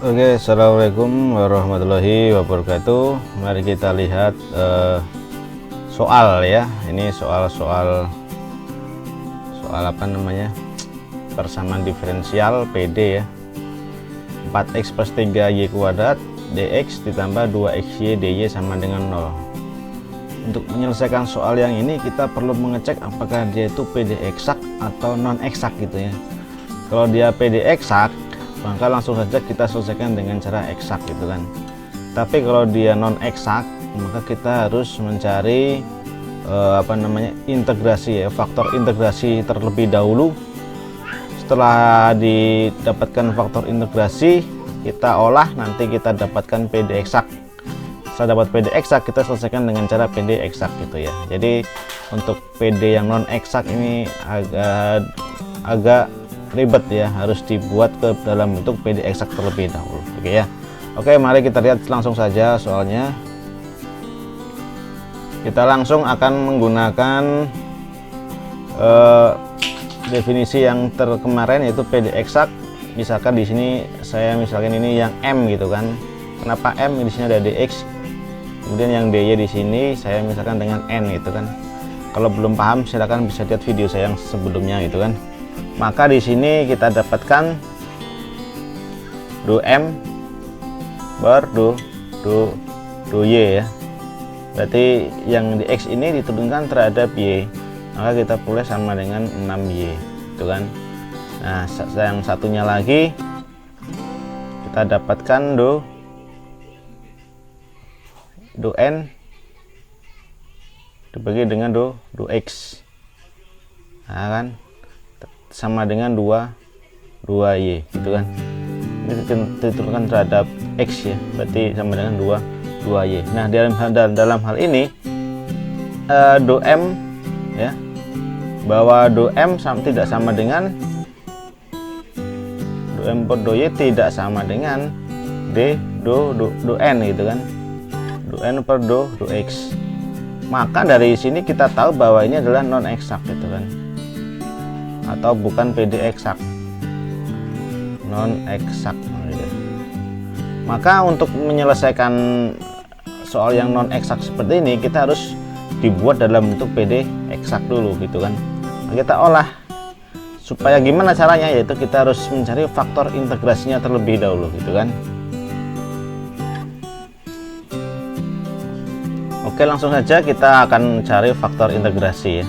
Oke, assalamualaikum warahmatullahi wabarakatuh. Mari kita lihat soal ya. Ini soal apa namanya, persamaan diferensial PD ya. 4x plus 3y kuadrat dx ditambah 2xy dy sama dengan 0. Untuk menyelesaikan soal yang ini kita perlu mengecek apakah dia itu PD eksak atau non eksak gitu ya. Kalau dia PD eksak, maka langsung saja kita selesaikan dengan cara eksak gitu kan. Tapi kalau dia non eksak, maka kita harus mencari integrasi ya, faktor integrasi terlebih dahulu. Setelah didapatkan faktor integrasi, kita olah, nanti kita dapatkan PD eksak. Setelah dapat PD eksak, kita selesaikan dengan cara PD eksak gitu ya. Jadi untuk PD yang non eksak ini agak ribet ya, harus dibuat ke dalam bentuk PD eksak terlebih dahulu. Oke ya. Oke, mari kita lihat langsung saja soalnya. Kita langsung akan menggunakan definisi yang kemarin, yaitu PD eksak. Misalkan di sini saya misalkan ini yang M gitu kan. Kenapa M? Di sini ada dx. Kemudian yang dy di sini saya misalkan dengan n gitu kan. Kalau belum paham silakan bisa lihat video saya yang sebelumnya gitu kan. Maka di sini kita dapatkan do M per do Y ya. Berarti yang di X ini diturunkan terhadap Y, maka kita boleh sama dengan 6Y itu kan. Nah, yang satunya lagi kita dapatkan do N dibagi dengan do X, nah kan, sama dengan 2y gitu kan. Ini diturunkan terhadap X ya, berarti sama dengan 2y. Nah, dalam hal ini do M ya, bahwa do M tidak sama dengan do M per do Y, tidak sama dengan do N gitu kan, do N per do X. Maka dari sini kita tahu bahwa ini adalah non eksak gitu kan, atau bukan PD eksak, non eksak gitu. Maka untuk menyelesaikan soal yang non eksak seperti ini, kita harus dibuat dalam bentuk PD eksak dulu gitu kan. Nah, kita olah supaya gimana caranya, yaitu kita harus mencari faktor integrasinya terlebih dahulu gitu kan. Oke, langsung saja kita akan cari faktor integrasi ya.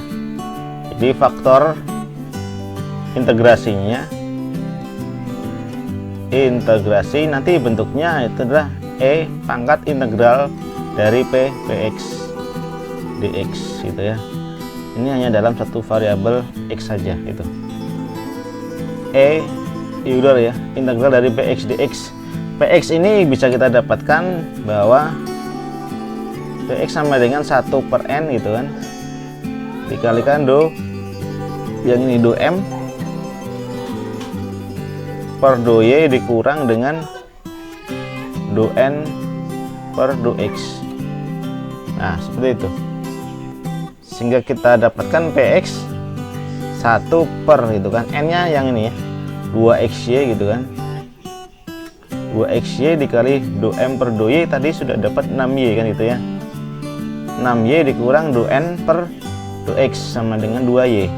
Jadi faktor integrasi nanti bentuknya itu adalah E pangkat integral dari Px dx gitu ya. Ini hanya dalam satu variabel X saja itu. E Euler ya, integral dari Px dx. Px ini bisa kita dapatkan bahwa Px sama dengan 1 per n gitu kan, dikalikan yang ini do M per do Y dikurang dengan do N per do X. Nah, seperti itu. Sehingga kita dapatkan Px 1 per gitu kan, N nya yang ini ya, 2xy gitu kan. 2xy dikali do M per do Y, tadi sudah dapat 6y kan gitu ya. 6y dikurang do N per do X sama dengan 2y.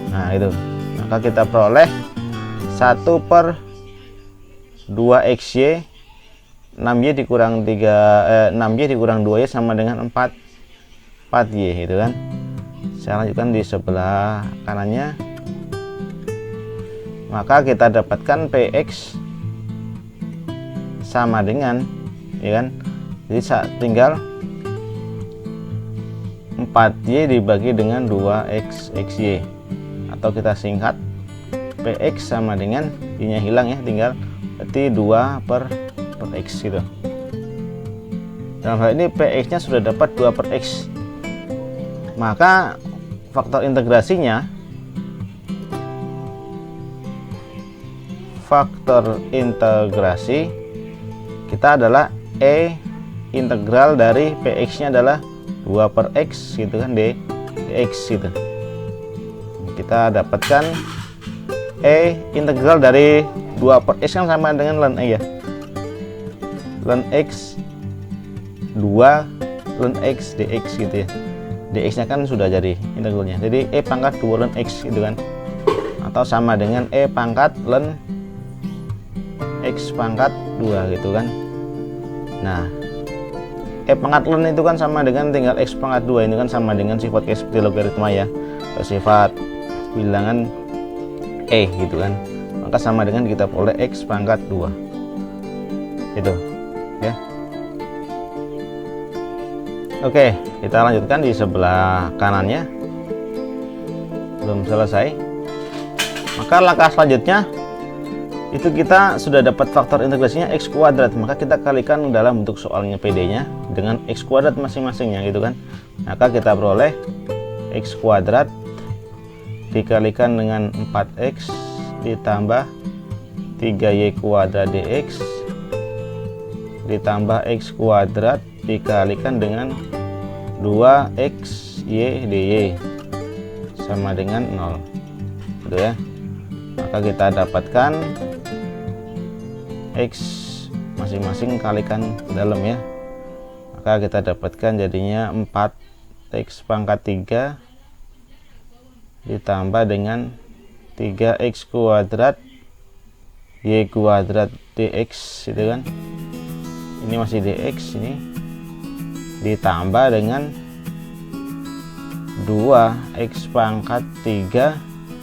Nah, itu. Maka kita peroleh 1 per 2xy, 6y dikurang 6y dikurang 2y sama dengan 4y gitu kan. Saya lanjutkan di sebelah kanannya. Maka kita dapatkan Px sama dengan, ya kan, jadi tinggal 4y dibagi dengan 2xy, atau kita singkat Px sama dengan y-nya hilang ya, tinggal berarti 2 per x gitu. Dalam hal ini Px nya sudah dapat 2 per x, maka faktor integrasi kita adalah E integral dari Px nya adalah 2 per x gitu kan, dx gitu. Kita dapatkan E integral dari 2/x kan sama dengan ln x ya, ln x 2 ln x dx gitu ya. Dx nya kan sudah jadi integralnya, jadi e pangkat 2 ln x gitu kan, atau sama dengan e pangkat ln x pangkat 2 gitu kan. Nah, e pangkat ln itu kan sama dengan tinggal x pangkat 2, ini kan sama dengan sifat seperti logaritma ya, sifat bilangan e gitu kan, maka sama dengan kita peroleh x pangkat 2 itu ya. Oke, kita lanjutkan di sebelah kanannya, belum selesai. Maka langkah selanjutnya itu kita sudah dapat faktor integrasinya x kuadrat, maka kita kalikan dalam bentuk soalnya PD nya dengan x kuadrat masing-masingnya gitu kan. Maka kita peroleh x kuadrat dikalikan dengan 4x ditambah 3y kuadrat dx ditambah x kuadrat dikalikan dengan 2xy dy sama dengan 0 gitu ya. Maka kita dapatkan x masing-masing kalikan dalam ya, maka kita dapatkan jadinya 4x pangkat 3 ditambah dengan 3x kuadrat y kuadrat dx gitu kan, ini masih dx, ini ditambah dengan 2x pangkat 3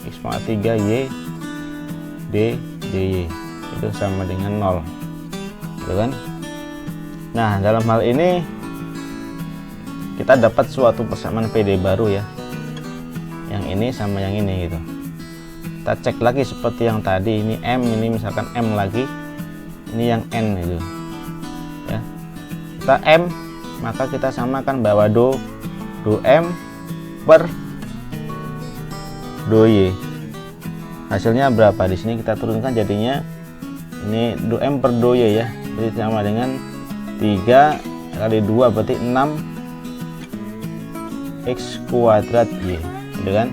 x pangkat 3 y dy itu sama dengan 0 gitu kan. Nah, dalam hal ini kita dapat suatu persamaan PD baru ya, yang ini sama yang ini gitu. Kita cek lagi seperti yang tadi, ini M, ini misalkan M lagi, ini yang N itu ya. Kita M, maka kita samakan bahwa do M per do Y. Hasilnya berapa? Di sini kita turunkan jadinya ini do M per do Y ya. Jadi sama dengan 3 kali 2 berarti 6 x kuadrat Y gitu kan.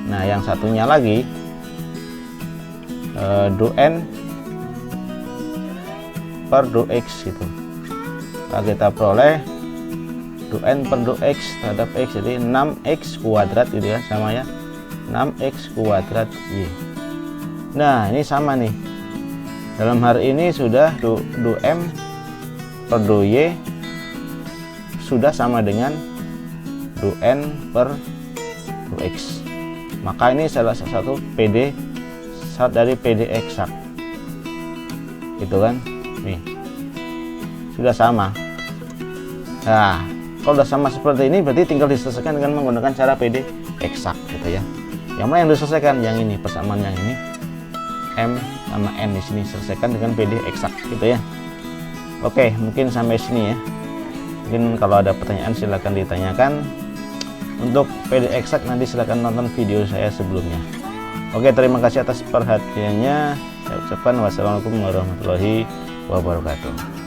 Nah, yang satunya lagi do N per do X gitu. Nah, kita peroleh do N per do X terhadap X, jadi 6x kuadrat gitu ya, sama ya, 6x kuadrat Y. Nah, ini sama nih, dalam hal ini sudah do M per do Y sudah sama dengan do N per do X. Maka ini salah satu PD, syarat dari PD eksak gitu kan. Nih sudah sama. Nah, kalau sudah sama seperti ini berarti tinggal diselesaikan dengan menggunakan cara PD eksak gitu ya. Yang mana yang diselesaikan? Yang ini, persamaan yang ini M sama N di sini selesaikan dengan PD eksak gitu ya. Oke, mungkin sampai sini ya. Mungkin kalau ada pertanyaan silahkan ditanyakan. Untuk PD eksak nanti silahkan nonton video saya sebelumnya. Oke, terima kasih atas perhatiannya. Saya ucapkan wassalamualaikum warahmatullahi wabarakatuh.